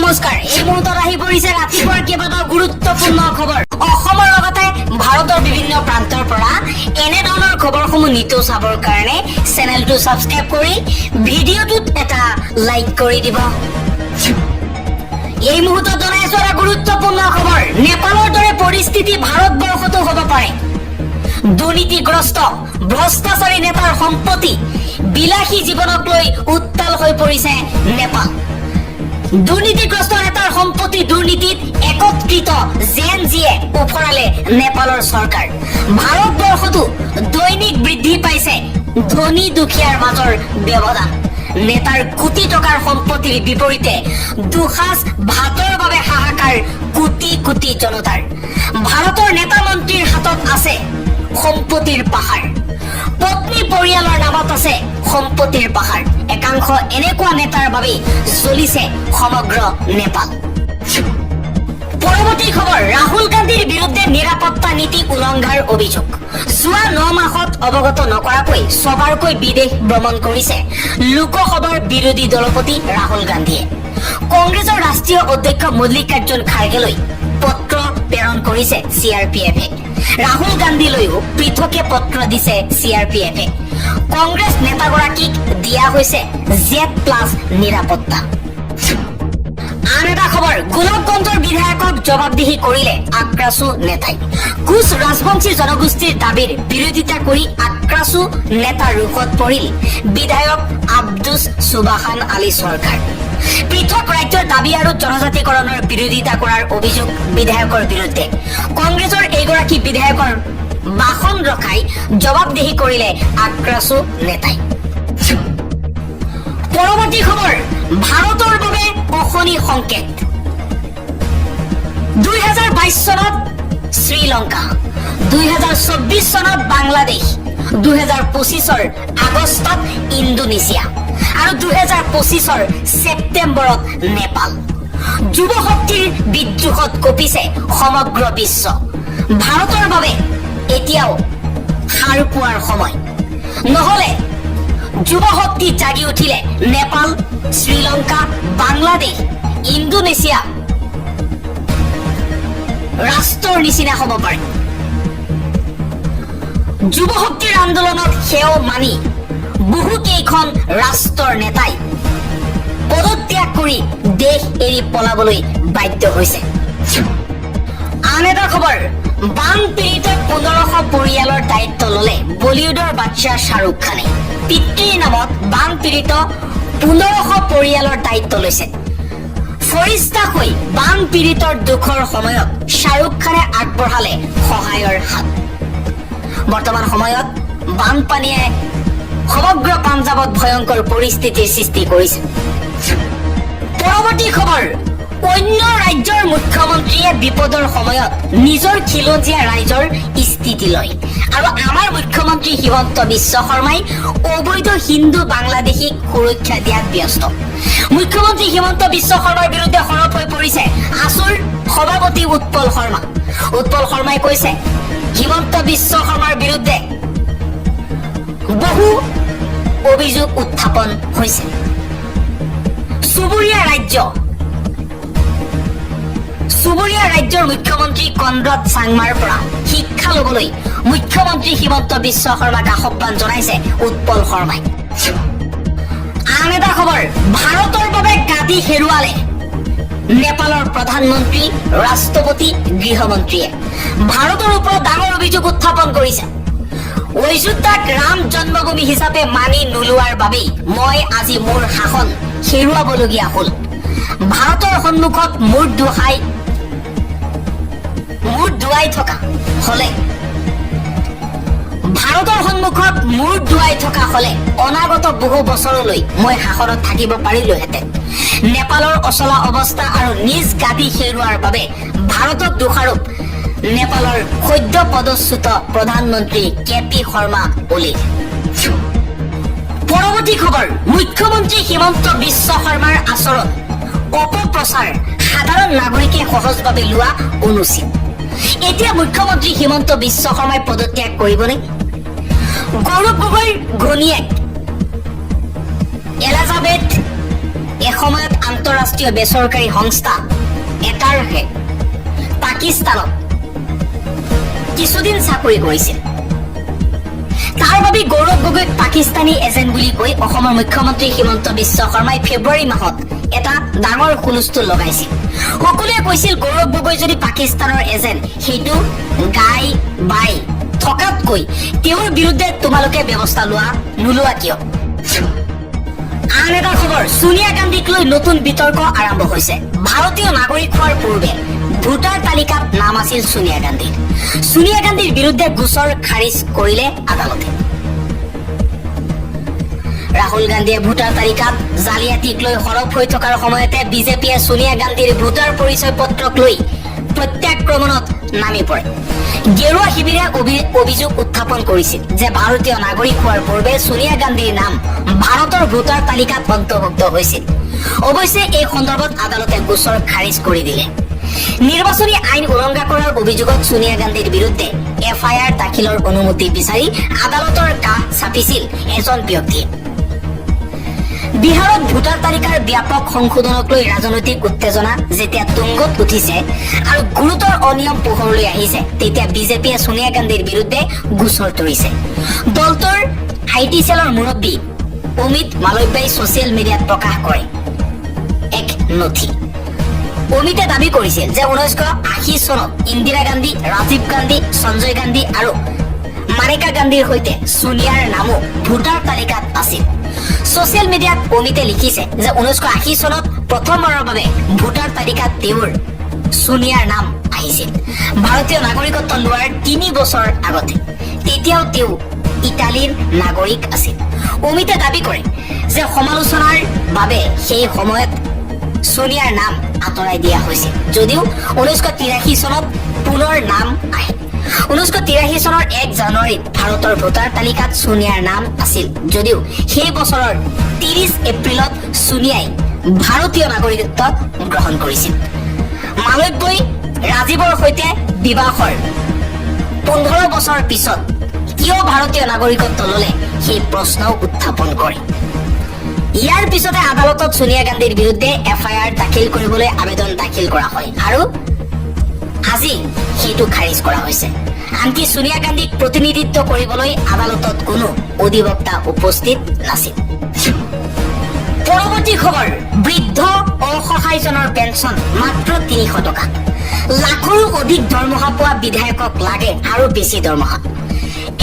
নমস্কাৰ এই মুহূৰ্তত আহি পৰিছে ৰাতিপুৱাৰ কেইবাটাও গুৰুত্বপূৰ্ণ খবৰ অসমৰ লগতে ভাৰতৰ বিভিন্ন প্ৰান্তৰ পৰা এনে ধৰণৰ খবৰসমূহ নিতৌ চাবৰ কাৰণে চেনেলটো সাবস্ক্ৰাইব কৰি ভিডিঅ'টোত এটা লাইক কৰি দিব। এই মুহূৰ্তত জনাইছো এটা গুৰুত্বপূৰ্ণ খবৰ নেপালৰ দৰে পৰিস্থিতি ভাৰতবৰ্ষতো হ'ব পাৰে। দুৰ্নীতিগ্ৰস্ত ভ্ৰষ্টাচাৰী নেতাৰ সম্পত্তি বিলাসী জীৱনক লৈ উত্তাল হৈ পৰিছে নেপাল। দুৰ্নীতিগ্ৰস্ত নেতাৰ সম্পত্তি দুৰ্নীতিত একত্ৰিত জেএনজিয়ে ওফৰালে নেপালৰ চৰকাৰ। ভাৰতবৰ্ষতো দৈনিক বৃদ্ধি পাইছে ধনী দুখীয়াৰ মাজৰ ব্যৱধান। নেতাৰ কোটি টকাৰ সম্পত্তিৰ বিপৰীতে দুসাঁজ ভাতৰ বাবে হাহাকাৰ কোটি কোটি জনতাৰ। ভাৰতৰ নেতা মন্ত্ৰীৰ হাতত আছে সম্পত্তিৰ পাহাৰ, পত্নী পৰিয়ালৰ নামত আছে সম্পত্তিৰ পাহাৰ। একাংশ এনেকুৱা নেতাৰ বাবে চলিছে সমগ্ৰ নেপাল। পৰৱৰ্তী খবৰ ৰাহুল গান্ধীৰ বিৰুদ্ধে নিৰাপত্তা নীতি উলংঘাৰ অভিযোগ। যোৱা 9 মাহত অৱগত নকৰাকৈ ছবাৰকৈ বিদেশ ভ্ৰমণ কৰিছে লোকসভাৰ বিৰোধী দলপতি ৰাহুল গান্ধীয়ে। কংগ্ৰেছৰ ৰাষ্ট্ৰীয় অধ্যক্ষ মল্লিকাৰ্জুন খাৰ্গেলৈ পত্ৰ প্ৰেৰণ কৰিছে CRPF-এ। ৰাহুল গান্ধীলৈও পৃথকে পত্ৰ দিছে CRPF-এ। কংগ্ৰেছ নেতাগৰাকীক দিয়া হৈছে Z+ নিৰাপত্তা। আন এটা খবৰ গোলকগঞ্জৰ বিধায়কক জবাবদিহি কৰিলে আক্ৰাসু নেতাই। কোচ ৰাজবংশী জনগোষ্ঠীৰ দাবীৰ বিৰোধিতা কৰি আক্ৰাসু নেতাৰ ৰোষত পৰিল বিধায়ক আব্দুছ সুবাহান আলী চৰকাৰ। পৃথক ৰাজ্যৰ দাবী আৰু জনজাতিকৰণৰ বিৰোধিতা কৰাৰ অভিযোগ বিধায়কৰ বিৰুদ্ধে। কংগ্ৰেছৰ এইগৰাকী বিধায়কৰ ভাষণ ৰখাই জবাবদিহি কৰিলে আক্ৰাসু নেতাই। পৰৱৰ্তী খবৰ ভাৰতৰ বাবে অশনি সংকেত। 2022 চনত শ্ৰীলংকা, 2024 চনত বাংলাদেশ, 2025 আগষ্টত ইণ্ডোনেছিয়া আৰু 2025 ছেপ্টেম্বৰত নেপাল। যুৱ শক্তিৰ বিদ্ৰোহত কঁপিছে সমগ্ৰ বিশ্ব। ভাৰতৰ বাবে এতিয়াও সাৰ পোৱাৰ সময়। নহলে যুৱ শক্তি জাগি উঠিলে নেপাল, শ্ৰীলংকা, বাংলাদেশ, ইণ্ডোনেছিয়া ৰাষ্ট্ৰৰ নিচিনা হ'ব পাৰে। যুৱ শক্তিৰ আন্দোলনক সেও মানি বহুকেইখন ৰাষ্ট্ৰৰ নেতাই পদত্যাগ কৰি দেশ এৰি পলাবলৈ বাধ্য হৈছে। আন এটা খবৰ বান পীড়িত 1500 পৰিয়ালৰ দায়িত্ব ললে বলিউডৰ বাদশা শ্বাহৰুখ খানে। পিতৃৰ নামত বান পীড়িত 1500 পৰিয়ালৰ দায়িত্ব লৈছে। ফৰিস্তা হৈ বান পীড়িতৰ দুখৰ সময়ত শ্বাহৰুখ খানে আগবঢ়ালে সহায়ৰ হাত। বৰ্তমান সময়ত বানপানীয়ে সমগ্ৰ পাঞ্জাৱত ভয়ংকৰ পৰিস্থিতিৰ সৃষ্টি কৰিছে। পৰৱৰ্তী খবৰ অন্য ৰাজ্যৰ মুখ্যমন্ত্ৰীয়ে বিপদৰ সময়ত নিজৰ খিলঞ্জীয়া ৰাইজৰ স্থিতি লয় আৰু আমাৰ মুখ্যমন্ত্ৰী হিমন্ত বিশ্ব শৰ্মাই অবৈধ হিন্দু বাংলাদেশীক সুৰক্ষা দিয়াত ব্যস্ত। মুখ্যমন্ত্ৰী হিমন্ত বিশ্ব শৰ্মাৰ বিৰুদ্ধে সৰব হৈ পৰিছে আছুৰ সভাপতি উৎপল শৰ্মা। উৎপল শৰ্মাই কৈছে হিমন্ত বিশ্ব শৰ্মাৰ বিৰুদ্ধে বহু অভিযোগ উত্থাপন হৈছে। চুবুৰীয়া ৰাজ্যৰ মুখ্যমন্ত্ৰী কনৰাড চাংমাৰ পৰা শিক্ষা লবলৈ মুখ্যমন্ত্ৰী হিমন্ত বিশ্ব শৰ্মাক আহ্বান জনাইছে উৎপল শৰ্মাই। আন এটা খবৰ ভাৰতৰ বাবে গাদী হেৰুৱালে নেপালৰ প্ৰধানমন্ত্ৰী, ৰাষ্ট্ৰপতি, গৃহমন্ত্ৰীয়ে। ভাৰতৰ ওপৰত ডাঙৰ অভিযোগ উত্থাপন কৰিছে। অযোধ্যাক ৰাম জন্মভূমি হিচাপে মানি নোলোৱাৰ বাবেই মই আজি মোৰ শাসন হেৰুৱাবলগীয়া হ'ল। ভাৰতৰ সন্মুখত মূৰ দুৱাই থকা হলে অনাগত বহু বছৰলৈ মই শাসনত থাকিব পাৰিলোহেঁতেন। নেপালৰ অচলা অৱস্থা আৰু নিজ গাদী হেৰুৱাৰ বাবে ভাৰতক দোষাৰোপ নেপালৰ সদ্য পদচ্যুত প্ৰধানমন্ত্ৰী KP শৰ্মা অলিৰ। পৰৱৰ্তী খবৰ মুখ্যমন্ত্ৰী হিমন্ত বিশ্ব শৰ্মাৰ আচৰণ অপপ্ৰচাৰ সাধাৰণ নাগৰিকে সহজভাৱে লোৱা অনুচিত। এতিয়া মুখ্যমন্ত্ৰী হিমন্ত বিশ্ব শৰ্মাই পদত্যাগ কৰিবনে? গৌৰৱ গগৈৰ ঘনীয়েক এলিজাবেথ এসময়ত আন্তঃৰাষ্ট্ৰীয় বেচৰকাৰী সংস্থা এটাৰহে পাকিস্তানত কিছুদিন চাকৰি কৰিছিল। তাৰ বাবে গৌৰৱ গগৈক পাকিস্তানী এজেণ্ট বুলি কৈ অসমৰ মুখ্যমন্ত্ৰী হিমন্ত বিশ্ব শৰ্মাই ফেব্ৰুৱাৰী মাহত এটা ডাঙৰ হুলস্থুল লগাইছিল। সকলোৱে কৈছিল গৌৰৱ গগৈ যদি পাকিস্তানৰ এজেণ্ট সেইটো গাই বাই থকাতকৈ তেওঁৰ বিৰুদ্ধে তোমালোকে ব্যৱস্থা নোলোৱা কিয়? আন এটা খবৰ, সোনিয়া গান্ধীক লৈ নতুন বিতৰ্ক আৰম্ভ হৈছে। ভাৰতীয় নাগৰিক হোৱাৰ পূৰ্বে ভোটাৰ তালিকাত নাম আছিল সোনিয়া গান্ধীৰ। সোনিয়া গান্ধীৰ বিৰুদ্ধে গোচৰ খাৰিজ কৰিলে আদালতে। ৰাহুল গান্ধীয়ে ভোটাৰ তালিকাত জালিয়াতিক লৈ সৰব হৈ থকাৰ সময়তে বিজেপিয়ে সোনিয়া গান্ধীৰ ভোটাৰ পৰিচয় পত্ৰক লৈ প্ৰত্যাক্ৰমণত নামি পৰে। গেৰুৱা শিবিৰে অভিযোগ উত্থাপন কৰিছিল যে ভাৰতীয় নাগৰিক হোৱাৰ পূৰ্বে সোনিয়া গান্ধীৰ নাম ভাৰতৰ ভোটাৰ তালিকাত অন্তৰ্ভুক্ত হৈছিল। অৱশ্যে এই সন্দৰ্ভত আদালতে গোচৰ খাৰিজ কৰি দিলে। নিৰ্বাচনী আইন উলংঘা কৰাৰ অভিযোগত সোনিয়া গান্ধীৰ বিৰুদ্ধে FIR দাখিলৰ অনুমতি বিচাৰি আদালতৰ কাষ চাপিছিল এজন ব্যক্তিয়ে। বিহাৰত ভোটাৰ তালিকাৰ ব্যাপক সংশোধনক লৈ ৰাজনৈতিক উত্তেজনা যেতিয়া তুংগত উঠিছে আৰু গুৰুতৰ অনিয়ম পোহৰলৈ আহিছে, তেতিয়া বিজেপিয়ে সোনিয়া গান্ধীৰ বিৰুদ্ধে গোচৰ তৰিছে। দলটোৰ IT চেলৰ মুৰব্বী অমিত মালব্যাই ছচিয়েল মিডিয়াত প্ৰকাশ কৰে এক নথি। অমিতে দাবী কৰিছিল যে 1980 চনত ইন্দিৰা গান্ধী, ৰাজীৱ গান্ধী, সঞ্জয় গান্ধী আৰু মানেকা গান্ধীৰ সৈতে সোনিয়াৰ নামো ভোটাৰ তালিকাত আছিল। ছচিয়েল মিডিয়াত অমিতে লিখিছে যে 1980 চনত প্ৰথমবাৰৰ বাবে ভোটাৰ তালিকাত তেওঁৰ সোনিয়াৰ নাম আহিছিল ভাৰতীয় নাগৰিকত্ব লোৱাৰ 3 বছৰ আগতে। তেতিয়াও তেওঁ ইটালীৰ নাগৰিক আছিল। অমিতে দাবী কৰে যে সমালোচনাৰ বাবে সেই সময়ত সোনিয়াৰ নাম আঁতৰাই দিয়া হৈছিল, যদিও 1983 চনত পুনৰ নাম আহে। 1983 চনৰ 1 জানুৱাৰীত ভাৰতৰ ভোটাৰ তালিকাত সোনিয়াৰ নাম আছিল, যদিও সেই বছৰৰ 30 এপ্ৰিলত সোনিয়াই ভাৰতীয় নাগৰিকত্ব গ্ৰহণ কৰিছিল। মালব্যই ৰাজীৱৰ সৈতে বিবাহৰ 15 বছৰ পিছত কিয় ভাৰতীয় নাগৰিকত্ব ললে সেই প্ৰশ্নও উত্থাপন কৰে। ইয়াৰ পিছতে আদালতত সোনিয়া গান্ধীৰ বিৰুদ্ধে FIR দাখিল কৰিবলৈ আবেদন দাখিল কৰা হয় আৰু আজি সেইটো খাৰিজ কৰা হৈছে। আনকি সোনিয়া গান্ধীক প্ৰতিনিধিত্ব কৰিবলৈ আদালতত কোনো অধিবক্তা উপস্থিত নাছিল। পৰৱৰ্তী খবৰ, বৃদ্ধ অসহায়জনৰ পেঞ্চন মাত্ৰ 300 টকা। লাখৰো অধিক দৰমহা পোৱা বিধায়কক লাগে আৰু বেছি দৰমহা।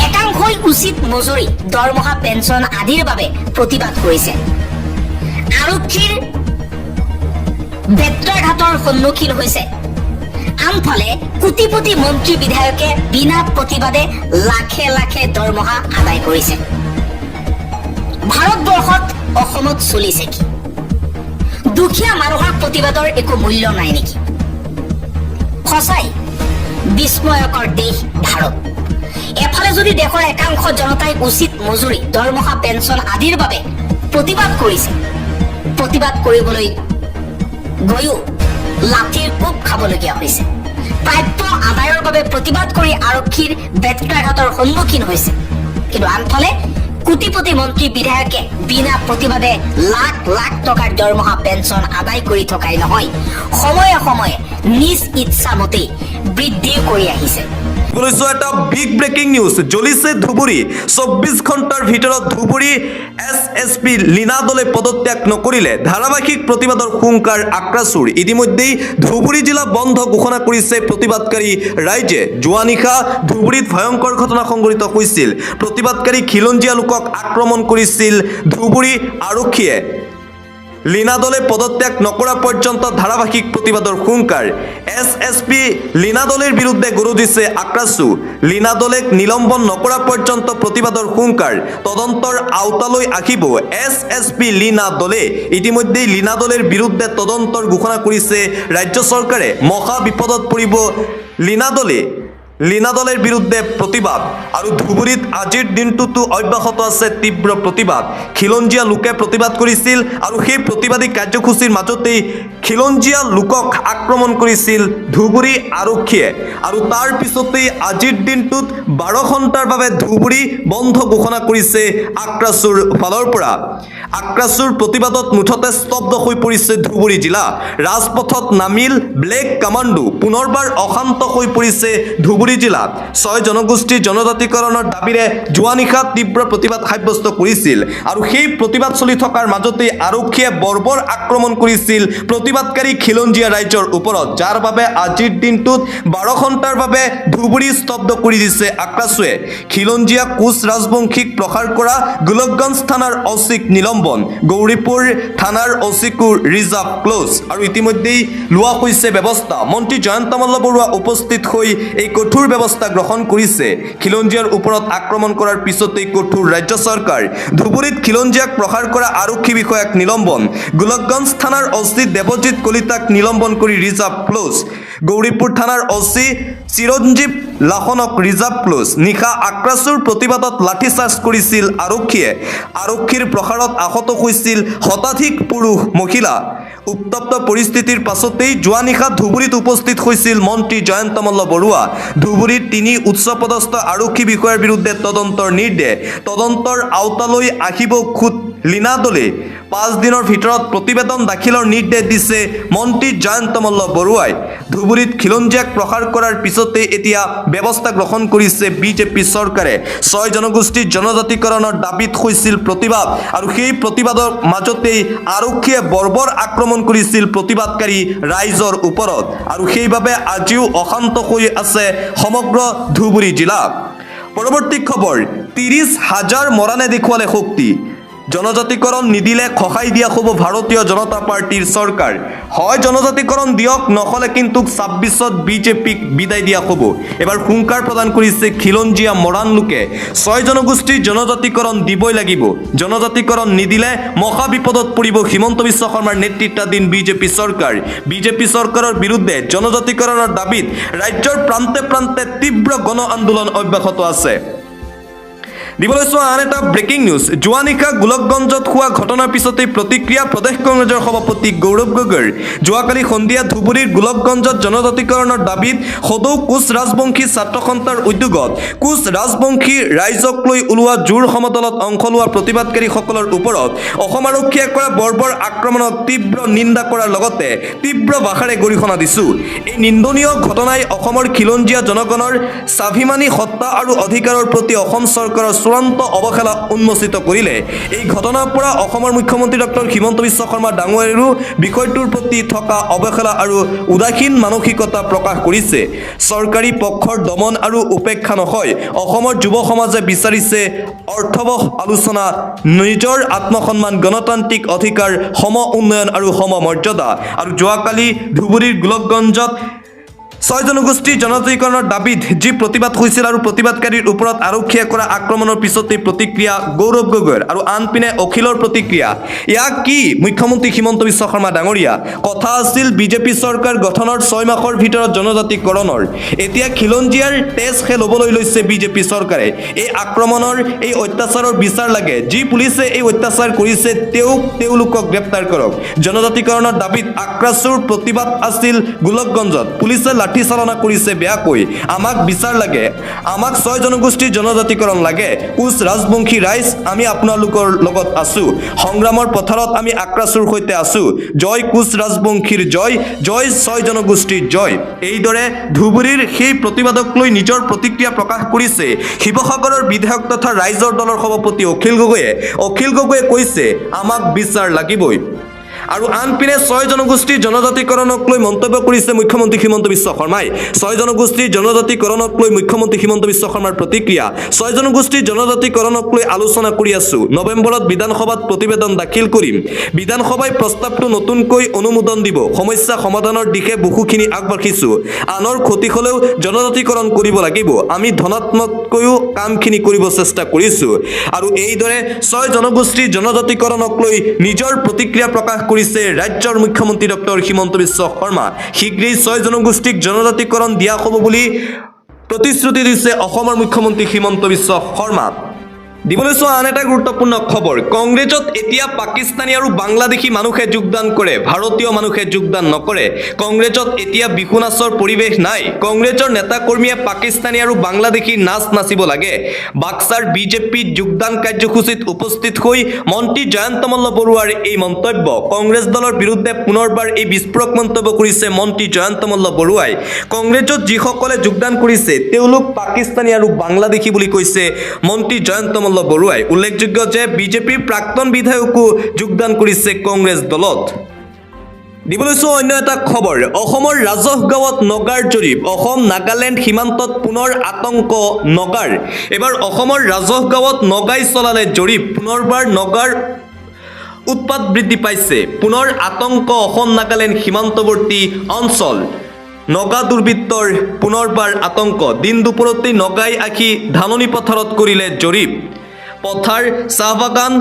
একাংশই উচিত মজুৰি, দৰমহা, পেঞ্চন আদিৰ বাবে প্ৰতিবাদ কৰিছে। আৰক্ষীৰ বেত্ৰাঘাতৰ সন্মুখীন হৈছে। আনফালে কোটিপতি মন্ত্ৰী বিধায়কে বিনা প্ৰতিবাদে লাখে লাখে দৰমহা আদায় কৰিছে। ভাৰতবৰ্ষত অসমত চলিছে কি? দুখীয়া মানুহৰ প্ৰতিবাদৰ একো মূল্য নাই নেকি? সঁচাই বিস্ময়কৰ দেশ ভাৰত। এফালে যদি দেশৰ একাংশ জনতাই উচিত মজুৰি, দৰমহা, পেঞ্চন আদিৰ বাবে প্ৰতিবাদ কৰিছে, প্ৰতিবাদ কৰিবলৈ গৈও লাঠিৰ কোব খাবলগীয়া হৈছে। প্ৰাপ্য আদায়ৰ বাবে প্ৰতিবাদ কৰি আৰক্ষীৰ বেত্ৰাঘাতৰ সন্মুখীন হৈছে। কিন্তু আনফালে কোটিপতি মন্ত্ৰী বিধায়কে বিনা প্ৰতিবাদে লাখ লাখ টকাৰ দৰমহা, পেঞ্চন আদায় কৰি থকাই নহয়, সময়ে সময়ে নিজ ইচ্ছা মতেই বৃদ্ধি কৰি আহিছে। এটা বিগ ব্ৰেকিং নিউজ জ্বলিছে ধুবুৰী। 24 ঘণ্টাৰ ভিতৰত ধুবুৰী SSP লীনা দলে পদত্যাগ নকৰিলে ধাৰাবাহিক প্ৰতিবাদৰ হুংকাৰ আক্ৰাসুৰ। ইতিমধ্যেই ধুবুৰী জিলা বন্ধ ঘোষণা কৰিছে প্ৰতিবাদকাৰী ৰাইজে। যোৱা নিশা ধুবুৰীত ভয়ংকৰ ঘটনা সংঘটিত হৈছিল। প্ৰতিবাদকাৰী খিলঞ্জীয়া লোকক আক্ৰমণ কৰিছিল ধুবুৰী আৰক্ষীয়ে। লীনা দলে পদত্যাগ নকৰা পৰ্যন্ত ধাৰাবাহিক প্ৰতিবাদৰ হুংকাৰ। SSP লীনা দলেৰ বিৰুদ্ধে গঢ় দিছে আক্ৰাসু। লীনা দলেক নিলম্বন নকৰা পৰ্যন্ত প্ৰতিবাদৰ হুংকাৰ। তদন্তৰ আওতালৈ আহিব SSP লীনা দলে। ইতিমধ্যেই লীনা দলেৰ বিৰুদ্ধে তদন্তৰ ঘোষণা কৰিছে ৰাজ্য চৰকাৰে। মহা বিপদত পৰিব লীনা দলে। লীনা দলেৰ বিৰুদ্ধে প্ৰতিবাদ আৰু ধুবুৰীত আজিৰ দিনটোতো অব্যাহত আছে তীব্ৰ প্ৰতিবাদ খিলঞ্জীয়া লোকে প্ৰতিবাদ কৰিছিল আৰু সেই প্ৰতিবাদী কাৰ্যসূচীৰ মাজতেই খিলঞ্জীয়া লোকক আক্ৰমণ কৰিছিল ধুবুৰী আৰক্ষীয়ে আৰু তাৰ পিছতেই আজিৰ দিনটোত 12 ঘণ্টাৰ বাবে ধুবুৰী বন্ধ ঘোষণা কৰিছে আক্ৰাসুৰ ফালৰ পৰা আক্ৰাসুৰ প্ৰতিবাদত মুঠতে স্তব্ধ হৈ পৰিছে ধুবুৰী জিলা ৰাজপথত নামিল ব্লেক কমাণ্ডো পুনৰবাৰ অশান্ত হৈ পৰিছে ধুবুৰী জিলাত 6 জনগোষ্ঠীৰ জনজাতিকৰণৰ দাবীৰে যোৱা নিশা তীব্ৰ প্ৰতিবাদ সাব্যস্ত কৰিছিল আৰু সেই প্ৰতিবাদ চলি থকাৰ মাজতে আৰক্ষীয়ে বৰ্বৰ আক্ৰমণ কৰিছিল প্ৰতিবাদকাৰী খিলঞ্জীয়া ৰাজ্যৰ ওপৰত যাৰ বাবে আজিৰ দিনটোত 12 ঘণ্টাৰ বাবে ধুবুৰী স্তব্ধ কৰি দিছে আক্ৰাসুৱে খিলঞ্জীয়া কোচ ৰাজবংশীক প্ৰসাৰ কৰা গোলকগঞ্জ থানাৰ অচিক নিলম্বন গৌৰীপুৰ থানাৰ অচিকু ৰিজাৰ্ভ ক্লোজ আৰু ইতিমধ্যেই লোৱা হৈছে ব্যৱস্থা মন্ত্ৰী জয়ন্ত মল্ল বৰুৱা উপস্থিত হৈ এই কঠোৰ ব্যৱস্থা গ্ৰহণ কৰিছে খিলঞ্জীয়াৰ ওপৰত আক্ৰমণ কৰাৰ পিছতেই কঠোৰ ৰাজ্য চৰকাৰ ধুবুৰীত খিলঞ্জীয়াক প্ৰসাৰ কৰা আৰক্ষী বিষয়াক নিলম্বন গোলকগঞ্জ থানাৰ অচি দেৱজিৎ কলিতাক নিলম্বন কৰি ৰিজাৰ্ভ ক্লোজ গৌৰীপুৰ থানাৰ অচি চিৰঞ্জীৱ লাহনক ৰিজাৰ্ভ ক্লোজ নিশা আক্ৰাসুৰ প্ৰতিবাদত লাঠিচাৰ্জ কৰিছিল আৰক্ষীয়ে আৰক্ষীৰ প্ৰসাৰত আহত হৈছিল শতাধিক পুৰুষ মহিলা উত্তপ্ত পৰিস্থিতিৰ পাছতেই যোৱা নিশা ধুবুৰীত উপস্থিত হৈছিল মন্ত্ৰী জয়ন্ত মল্ল বৰুৱা ধুবুৰীৰ 3 উচ্চপদস্থ আৰক্ষী বিষয়াৰ বিৰুদ্ধে তদন্তৰ নিৰ্দেশ তদন্তৰ আওতালৈ আহিব খুদ লীনা দলে 5 দিনৰ ভিতৰত প্ৰতিবেদন দাখিলৰ নিৰ্দেশ দিছে মন্ত্ৰী জয়ন্ত মল্ল বৰুৱাই ধুবুৰীত খিলঞ্জীয়াক প্ৰসাৰ কৰাৰ পিছতে এতিয়া ব্যৱস্থা গ্ৰহণ কৰিছে বিজেপি চৰকাৰে 6 জনগোষ্ঠীৰ জনজাতিকৰণৰ দাবীত হৈছিল প্ৰতিবাদ আৰু সেই প্ৰতিবাদৰ মাজতেই আৰক্ষীয়ে বৰ্বৰ আক্ৰমণ কৰিছিল প্ৰতিবাদকাৰী ৰাইজৰ ওপৰত আৰু সেইবাবে আজিও অশান্ত হৈ আছে সমগ্ৰ ধুবুৰী জিলা পৰৱৰ্তী খবৰ 30,000 মৰাণে দেখুৱালে শক্তি জনজাতিকৰণ নিদিলে খহাই দিয়া হ'ব ভাৰতীয় জনতা পাৰ্টিৰ চৰকাৰ হয় জনজাতিকৰণ দিয়ক নহলে কিন্তু 26ত বিজেপিক বিদায় দিয়া হ'ব এবাৰ হুংকাৰ প্ৰদান কৰিছে খিলঞ্জীয়া মৰাণ লোকে 6 জনগোষ্ঠীৰ জনজাতিকৰণ দিবই লাগিব জনজাতিকৰণ নিদিলে মহা বিপদত পৰিব হিমন্ত বিশ্ব শৰ্মাৰ নেতৃত্বাধীন বিজেপি চৰকাৰৰ বিৰুদ্ধে জনজাতিকৰণৰ দাবীত ৰাজ্যৰ প্ৰান্তে প্ৰান্তে তীব্ৰ গণ আন্দোলন অব্যাহত আছে দিবলৈ চোৱা আন এটা ব্ৰেকিং নিউজ যোৱা নিশা গোলকগঞ্জত হোৱা ঘটনাৰ পিছতে প্ৰতিক্ৰিয়া প্ৰদেশ কংগ্ৰেছৰ সভাপতি গৌৰৱ গগৈৰ যোৱাকালি সন্ধিয়া ধুবুৰীৰ গোলকগঞ্জত জনজাতিকৰণৰ দাবীত সদৌ কোচ ৰাজবংশী ছাত্ৰ সন্থাৰ উদ্যোগত কোচ ৰাজবংশী ৰাইজক লৈ ওলোৱা জোৰ সমদলত অংশ লোৱা প্ৰতিবাদকাৰীসকলৰ ওপৰত অসম আৰক্ষীয়ে কৰা বৰ্বৰ আক্ৰমণক তীব্ৰ নিন্দা কৰাৰ লগতে তীব্ৰ ভাষাৰে গৰিহণা দিছো এই নিন্দনীয় ঘটনাই অসমৰ খিলঞ্জীয়া জনগণৰ স্বাভিমানী সত্তা আৰু অধিকাৰৰ প্ৰতি অসম চৰকাৰৰ চূড়ান্ত অৱহেলা উন্মোচিত কৰিলে এই ঘটনাৰ পৰা অসমৰ মুখ্যমন্ত্ৰী ডক্টৰ হিমন্ত বিশ্ব শৰ্মা ডাঙৰীয়াৰো বিষয়টোৰ প্ৰতি থকা অৱহেলা আৰু উদাসীন মানসিকতা প্ৰকাশ কৰিছে চৰকাৰী পক্ষৰ দমন আৰু উপেক্ষা নহয় অসমৰ যুৱ সমাজে বিচাৰিছে অৰ্থবহ আলোচনা নিজৰ আত্মসন্মান গণতান্ত্ৰিক অধিকাৰ সম উন্নয়ন আৰু সম মৰ্যাদা আৰু যোৱাকালি ধুবুৰীৰ গোলকগঞ্জত 6 জনগোষ্ঠীৰ জনজাতিকৰণৰ দাবীত যি প্ৰতিবাদ হৈছিল আৰু প্ৰতিবাদকাৰীৰ ওপৰত আৰক্ষীয়ে কৰা আক্ৰমণৰ পিছতে প্ৰতিক্ৰিয়া গৌৰৱ গগৈৰ আৰু আনপিনে অখিলৰ প্ৰতিক্ৰিয়া ইয়াক কি মুখ্যমন্ত্ৰী হিমন্ত বিশ্ব শৰ্মা ডাঙৰীয়া কথা আছিল বিজেপি চৰকাৰ গঠনৰ 6 মাহৰ ভিতৰত জনজাতিকৰণৰ এতিয়া খিলঞ্জীয়াৰ তেজ খেল হ'বলৈ লৈছে বিজেপি চৰকাৰে এই আক্ৰমণৰ এই অত্যাচাৰৰ বিচাৰ লাগে যি পুলিচে এই অত্যাচাৰ কৰিছে তেওঁলোকক গ্ৰেপ্তাৰ কৰক জনজাতিকৰণৰ দাবীত আক্ৰাসুৰ প্ৰতিবাদ আছিল গোলকগঞ্জত পুলিচে লাঠি চালনা কৰিছে বেয়াকৈ আমাক বিচাৰ লাগে আমাক 6 জনগোষ্ঠীৰ জনজাতিকৰণ লাগে কোচ ৰাজবংশী ৰাইজ আমি আপোনালোকৰ লগত আছো সংগ্ৰামৰ পথাৰত আমি আক্ৰাসুৰ সৈতে আছো জয় কোচ ৰাজবংশীৰ জয় 6 জনগোষ্ঠীৰ জয় এইদৰে ধুবুৰীৰ সেই প্ৰতিবাদক লৈ নিজৰ প্ৰতিক্ৰিয়া প্ৰকাশ কৰিছে শিৱসাগৰৰ বিধায়ক তথা ৰাইজৰ দলৰ সভাপতি অখিল গগৈয়ে কৈছে আমাক বিচাৰ লাগিবই আৰু আনপিনে 6 জনগোষ্ঠীৰ জনজাতিকৰণক লৈ মন্তব্য কৰিছে মুখ্যমন্ত্ৰী হিমন্ত বিশ্ব শৰ্মাই 6 জনগোষ্ঠীৰ জনজাতিকৰণক লৈ মুখ্যমন্ত্ৰী হিমন্ত বিশ্ব শৰ্মাৰ প্ৰতিক্ৰিয়া 6 জনগোষ্ঠীৰ জনজাতিকৰণক লৈ আলোচনা কৰি আছো নৱেম্বৰত বিধানসভাত প্ৰতিবেদন দাখিল কৰিম বিধানসভাই প্ৰস্তাৱটো নতুনকৈ অনুমোদন দিব সমস্যা সমাধানৰ দিশে বহুখিনি আগবাঢ়িছো আনৰ ক্ষতি হ'লেও জনজাতিকৰণ কৰিব লাগিব আমি ধনাত্মককৈও কামখিনি কৰিব চেষ্টা কৰিছো আৰু এইদৰে 6 জনগোষ্ঠীৰ জনজাতিকৰণক লৈ নিজৰ প্ৰতিক্ৰিয়া প্ৰকাশ কৰিছে ৰাজ্যৰ মুখ্যমন্ত্ৰী ডক্টৰ হিমন্ত বিশ্ব শৰ্মা শীঘ্ৰেই 6 জনগোষ্ঠীক জনজাতিকৰণ দিয়া হ'ব বুলি প্ৰতিশ্ৰুতি দিছে অসমৰ মুখ্যমন্ত্ৰী হিমন্ত বিশ্ব শৰ্মা। দিবলৈ চোৱা আন এটা গুৰুত্বপূৰ্ণ খবৰ, কংগ্ৰেছত এতিয়া পাকিস্তানী আৰু বাংলাদেশী মানুহে যোগদান কৰে, ভাৰতীয় মানুহে যোগদান নকৰে। কংগ্ৰেছত এতিয়া বিহু নাচৰ পৰিৱেশ নাই। কংগ্ৰেছৰ নেতা কৰ্মীয়ে পাকিস্তানী আৰু বাংলাদেশী নাচ নাচিব লাগে। বাক্সাৰ বিজেপি যোগদান কাৰ্যসূচীত উপস্থিত হৈ মন্ত্ৰী জয়ন্ত মল্ল বৰুৱাৰ এই মন্তব্য। কংগ্ৰেছ দলৰ বিৰুদ্ধে পুনৰবাৰ এই বিস্ফোৰক মন্তব্য কৰিছে মন্ত্ৰী জয়ন্ত মল্ল বৰুৱাই। কংগ্ৰেছত যিসকলে যোগদান কৰিছে তেওঁলোক পাকিস্তানী আৰু বাংলাদেশী বুলি কৈছে মন্ত্ৰী জয়ন্ত মল্ল বৰুৱাই। উল্লেখযোগ্য যে বিজেপিৰ প্ৰাক্তন বিধায়কো যোগদান কৰিছে কংগ্ৰেছ দলত। দিবলৈ চোৱা অন্য এটা খবৰ, অসমৰ ৰাজহ গাঁৱত নগাৰ জৰীপ, অসম নাগালেণ্ড সীমান্তত পুনৰ আতংক নগাৰ। এবাৰ অসমৰ ৰাজহ গাঁৱত নগাই চলালে জৰীপ, পুনৰবাৰ নগাৰ উৎপাত বৃদ্ধি পাইছে, পুনৰ আতংক অসম নাগালেণ্ড সীমান্তৱৰ্তী অঞ্চল। নগা দুৰ্বৃত্তৰ পুনৰবাৰ আতংক, দিন দুপৰতে নগাই আহি ধাননি পথাৰত কৰিলে জৰীপ। পথাৰ, চাহ বাগান,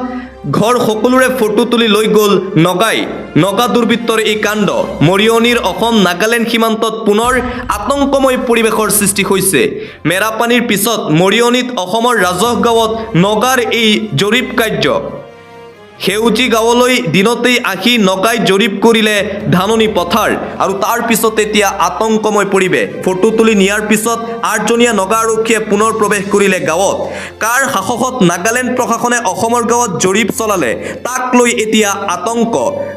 ঘৰ সকলোৰে ফটো তুলি লৈ গ'ল নগাই। নগা দুৰ্বৃত্তৰ এই কাণ্ড, মৰিয়নিৰ অসম নাগালেণ্ড সীমান্তত পুনৰ আতংকময় পৰিৱেশৰ সৃষ্টি হৈছে। মেৰাপানীৰ পিছত মৰিয়নিত অসমৰ ৰাজহ গাঁৱত নগাৰ এই জৰীপ কাৰ্য। সেউজী গাঁৱলৈ দিনতেই আহি নগাই জৰীপ কৰিলে ধাননি পথাৰ আৰু তাৰ পিছত এতিয়া আতংকময় পৰিৱেশ। ফটো তুলি নিয়াৰ পিছত 8জনীয়া নগা আৰক্ষীয়ে পুনৰ প্ৰৱেশ কৰিলে গাঁৱত। কাৰ সাহসত নাগালেণ্ড প্ৰশাসনে অসমৰ গাঁৱত জৰীপ চলালে তাক লৈ এতিয়া আতংক।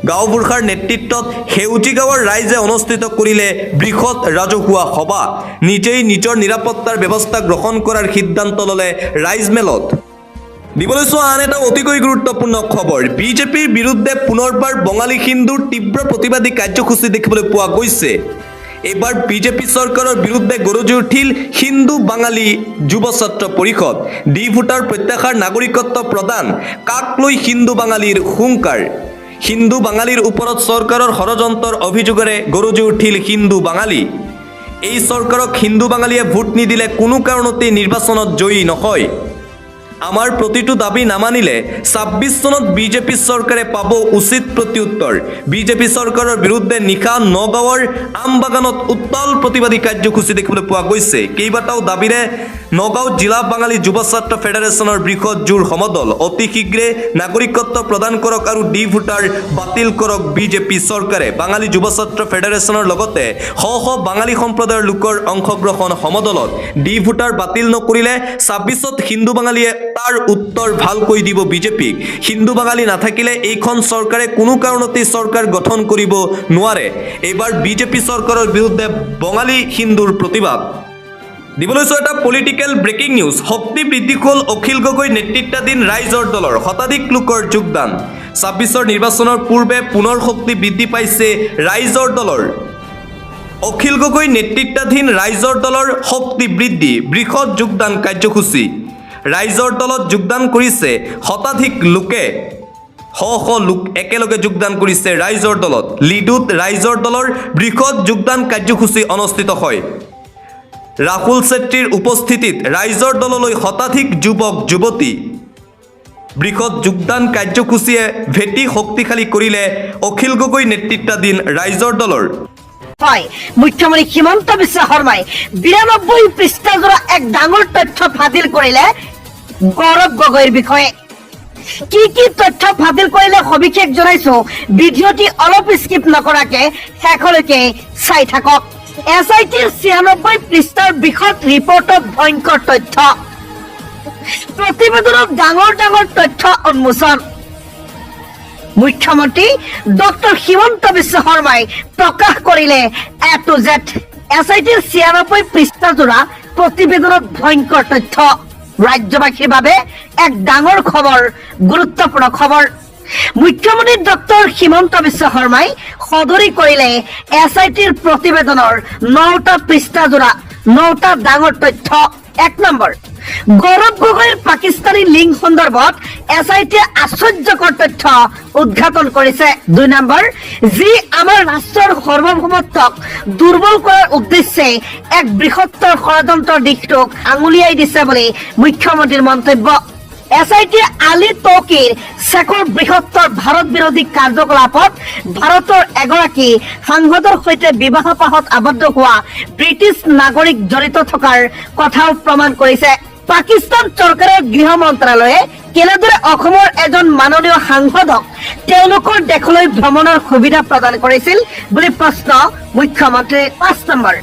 গাঁওবুঢ়াৰ নেতৃত্বত সেউজী গাঁৱৰ ৰাইজে অনুষ্ঠিত কৰিলে বৃহৎ ৰাজহুৱা সভা। নিজেই নিজৰ নিৰাপত্তাৰ ব্যৱস্থা গ্ৰহণ কৰাৰ সিদ্ধান্ত ল'লে ৰাইজমেলত। দিবলৈ চোৱা আন এটা অতিকৈ গুৰুত্বপূৰ্ণ খবৰ, বিজেপিৰ বিৰুদ্ধে পুনৰবাৰ বঙালী হিন্দুৰ তীব্ৰ প্ৰতিবাদী কাৰ্যসূচী দেখিবলৈ পোৱা গৈছে। এইবাৰ বিজেপি চৰকাৰৰ বিৰুদ্ধে গৰজি উঠিল হিন্দু বাঙালী যুৱ ছাত্ৰ পৰিষদ। ডি ভোটাৰ প্ৰত্যাহাৰ, নাগৰিকত্ব প্ৰদান, কাক লৈ হিন্দু বাঙালীৰ হুংকাৰ। হিন্দু বাঙালীৰ ওপৰত চৰকাৰৰ ষড়যন্ত্ৰৰ অভিযোগেৰে গৰজি উঠিল হিন্দু বাঙালী। এই চৰকাৰক হিন্দু বাঙালীয়ে ভোট নিদিলে কোনো কাৰণতেই নিৰ্বাচনত জয়ী নহয়। আমাৰ প্ৰতিটো দাবী নামানিলে 26 চনত বিজেপি চৰকাৰে পাব উচিত প্ৰত্যুত্তৰ। বিজেপি চৰকাৰৰ বিৰুদ্ধে নিশা নগাঁৱৰ আমবাগানত উত্তাল প্ৰতিবাদী কাৰ্যসূচী দেখিবলৈ পোৱা গৈছে। কেইবাটাও দাবীৰে নগাঁও জিলা বাঙালী যুৱ ছাত্ৰ ফেডাৰেশ্যনৰ বৃহৎ জোৰ সমদল। অতি শীঘ্ৰে নাগৰিকত্ব প্ৰদান কৰক আৰু ডি ভোটাৰ বাতিল কৰক বিজেপি চৰকাৰে। বাঙালী যুৱ ছাত্ৰ ফেডাৰেশ্যনৰ লগতে শ শ বাঙালী সম্প্ৰদায়ৰ লোকৰ অংশগ্ৰহণ সমদলত। ডি ভোটাৰ বাতিল নকৰিলে 26ত হিন্দু বাঙালীয়ে তাৰ উত্তৰ ভালকৈ দিব বিজেপিক। হিন্দু বাঙালী নাথাকিলে এইখন চৰকাৰে কোনো কাৰণতেই চৰকাৰ গঠন কৰিব নোৱাৰে। এইবাৰ বিজেপি চৰকাৰৰ বিৰুদ্ধে বঙালী হিন্দুৰ প্ৰতিবাদ। দিবলৈ চোৱা এটা পলিটিকেল ব্ৰেকিং নিউজ, শক্তি বৃদ্ধি হ'ল অখিল গগৈ নেতৃত্বাধীন ৰাইজৰ দলৰ, শতাধিক লোকৰ যোগদান। 26ৰ নিৰ্বাচনৰ পূৰ্বে পুনৰ শক্তি বৃদ্ধি পাইছে ৰাইজৰ দলৰ। অখিল গগৈ নেতৃত্বাধীন ৰাইজৰ দলৰ শক্তি বৃদ্ধি, বৃহৎ যোগদান কাৰ্যসূচী। ৰাইজৰ দলত যোগদান কৰিছে শতাধিক লোকে, শ শ লোক একেলগে যোগদান কৰিছে ৰাইজৰ দলত। লিডুত ৰাইজৰ দলৰ বৃহৎ যোগদান কাৰ্যসূচী অনুষ্ঠিত হয়। ৰাহুল ছেত্ৰীৰ উপস্থিতিত ৰাইজৰ দললৈ শতাধিক যুৱক যুৱতী। বৃহৎ যোগদান কাৰ্যসূচীয়ে ভেটি শক্তিশালী কৰিলে অখিল গগৈ নেতৃত্বাধীন ৰাইজৰ দলৰ। হয়, মুখ্যমন্ত্ৰী হিমন্ত বিশ্ব শৰ্মাই 92 পৃষ্ঠাজোৰা এক ডাঙৰ তথ্য ফাদিল কৰিলে গৌৰৱ গগৈৰ বিষয়ে। কি কি তথ্য ফাদিল কৰিলে সবিশেষ জনাইছো, ভিডিঅ'টি অলপ স্কিপ নকৰাকে শেষলৈকে চাই থাকক। SITৰ 96 পৃষ্ঠাৰ বৃহৎ ৰিপৰ্টত ভয়ংকৰ তথ্য, প্ৰতিবেদনত ডাঙৰ ডাঙৰ তথ্য উন্মোচন। মুখ্যমন্ত্ৰী ডক্টৰ হিমন্ত বিশ্ব শৰ্মাই প্ৰকাশ কৰিলে A to Z। SITৰ 96 পৃষ্ঠাজোৰা প্ৰতিবেদনত ভয়ংকৰ তথ্য, ৰাজ্যবাসীৰ বাবে এক ডাঙৰ খবৰ, গুৰুত্বপূৰ্ণ খবৰ। মুখ্যমন্ত্ৰী ডক্টৰ হিমন্ত বিশ্ব শৰ্মাই সদৰি কৰিলে SITৰ প্ৰতিবেদনৰ 9টা পৃষ্ঠাজোৰা 9টা ডাঙৰ তথ্য। 1 নম্বৰ, গৌৰৱ গগৈৰ পাকিস্তানী লিংক সন্দৰ্ভত SITয়ে আশ্চৰ্যকৰ তথ্য উদ্ঘাটন কৰিছে। 2 নম্বৰ, যি আমাৰ ৰাষ্ট্ৰৰ সাৰ্বভৌমত্বক দুৰ্বল কৰাৰ উদ্দেশ্যে এক বৃহত্তৰ ষড়যন্ত্ৰৰ দিশটোক আঙুলিয়াই দিছে বুলি মুখ্যমন্ত্ৰীৰ মন্তব্য। SITয়ে আলী তৌকিৰ চেকৰ বৃহত্তৰ ভাৰত বিৰোধী কাৰ্যকলাপত ভাৰতৰ এগৰাকী সাংসদৰ সৈতে বিবাহপাশত আবদ্ধ হোৱা ব্ৰিটিছ নাগৰিক জড়িত থকাৰ কথাও প্ৰমাণ কৰিছে। পাকিস্তান চৰকাৰৰ গৃহ মন্ত্ৰালয়ে কেনেদৰে অসমৰ এজন মাননীয় সাংসদক তেওঁলোকৰ দেশলৈ ভ্ৰমণৰ সুবিধা প্ৰদান কৰিছিল বুলি প্ৰশ্ন মুখ্যমন্ত্ৰীৰ। 5 নম্বৰ,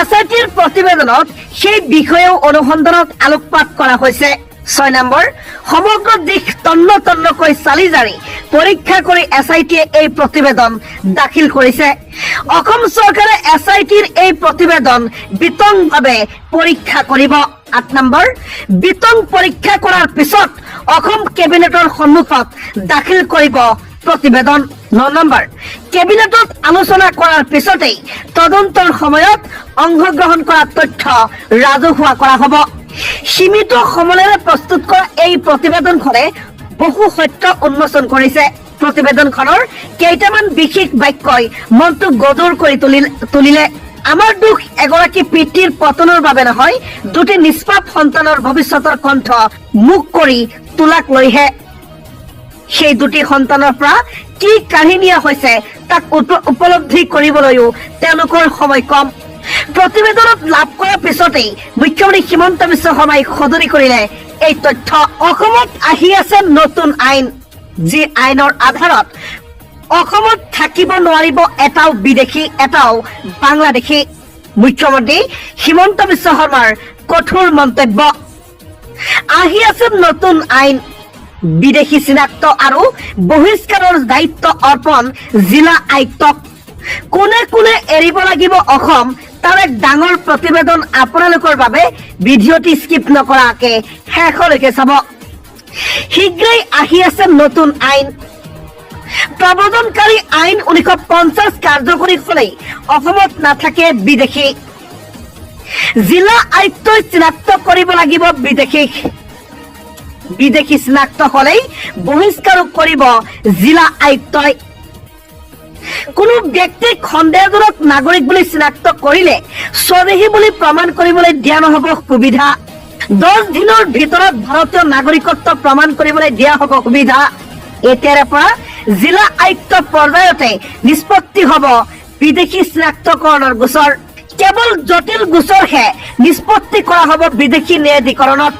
SITৰ প্ৰতিবেদনত সেই বিষয়েও অনুসন্ধানত আলোকপাত কৰা হৈছে। 6 নম্বৰ, সমগ্ৰ দেশ তন্ন তন্নকৈ চালি জাৰি পৰীক্ষা কৰি SITয়ে এই প্ৰতিবেদন দাখিল কৰিছে। অসম চৰকাৰে SITৰ এই প্ৰতিবেদন বিতংভাৱে পৰীক্ষা কৰিব। 8 নম্বৰ, বিতং পৰীক্ষা কৰাৰ পিছত অসম কেবিনেটৰ সন্মুখত দাখিল কৰিব প্ৰতিবেদন। 9 নম্বৰ, কেবিনেটত আলোচনা কৰাৰ পিছতেই তদন্তৰ সময়ত অংশগ্ৰহণ কৰা তথ্য ৰাজহুৱা কৰা হ'ব। সীমিত সময়ৰে প্ৰস্তুত কৰা এই প্ৰতিবেদনখনে বহু সত্য উন্মোচন কৰিছে। প্ৰতিবেদনখনৰ কেইটামান বিশেষ বাক্যই মনটো গধুৰ কৰি তুলিলে। আমাৰ দুখ এগৰাকী পিতৃৰ পতনৰ বাবে নহয়, দুটি নিষ্পাপ সন্তানৰ ভৱিষ্যতৰ কণ্ঠ মুখ কৰি তোলাক লৈহে। সেই দুটি সন্তানৰ পৰা কি কাঢ়ি নিয়া হৈছে তাক উপলব্ধি কৰিবলৈও তেওঁলোকৰ সময় কম। প্ৰতিবেদনত লাভ কৰাৰ পিছতেই মুখ্যমন্ত্ৰী হিমন্ত বিশ্ব শৰ্মাই সদৰি কৰিলে এই তথ্য। অসমত আহি আছে নতুন আইন, যি আইনৰ আধাৰত অসমত থাকিব নোৱাৰিব এটাও বিদেশী, এটাও বাংলাদেশী। মুখ্যমন্ত্ৰী হিমন্ত বিশ্ব শৰ্মাৰ কঠোৰ মন্তব্য। আহি আছে নতুন আইন, বিদেশী চিনাক্ত আৰু বহিষ্কাৰৰ দায়িত্ব অৰ্পণ জিলা আয়ুক্তক। কোনে কোনে এৰিব লাগিব অসম তাৰ এক ডাঙৰ প্ৰতিবেদন আপোনালোকৰ বাবে ভিডিঅ'টি স্কিপ নকৰাকে শেষলৈকে চাব। শীঘ্ৰেই আহি আছে নতুন আইন। প্ৰব্ৰজনকাৰী আইন 1950 কাৰ্যকৰী হলেই অসমত নাথাকে বিদেশী। জিলা আয়ুক্তই চিনাক্ত কৰিব লাগিব বিদেশীক। বিদেশী চিনাক্ত হলেই বহিষ্কাৰো কৰিব জিলা আয়ুক্তই। কোনো ব্যক্তিক সন্দেহজনক নাগৰিক বুলি চিনাক্ত কৰিলে স্বদেশী বুলি প্ৰমাণ কৰিবলৈ দিয়া নহব সুবিধা। 10 দিনৰ ভিতৰত ভাৰতীয় নাগৰিকত্ব প্ৰমাণ কৰিবলৈ দিয়া হ'ব সুবিধা। এতিয়াৰে পৰা জিলা আয়ুক্ত পৰ্যায়তে নিষ্পত্তি হ'ব বিদেশী চিনাক্তকৰণৰ গোচৰ। কেৱল জটিল গোচৰহে নিষ্পত্তি কৰা হ'ব বিদেশী ন্যায়াধিকৰণত।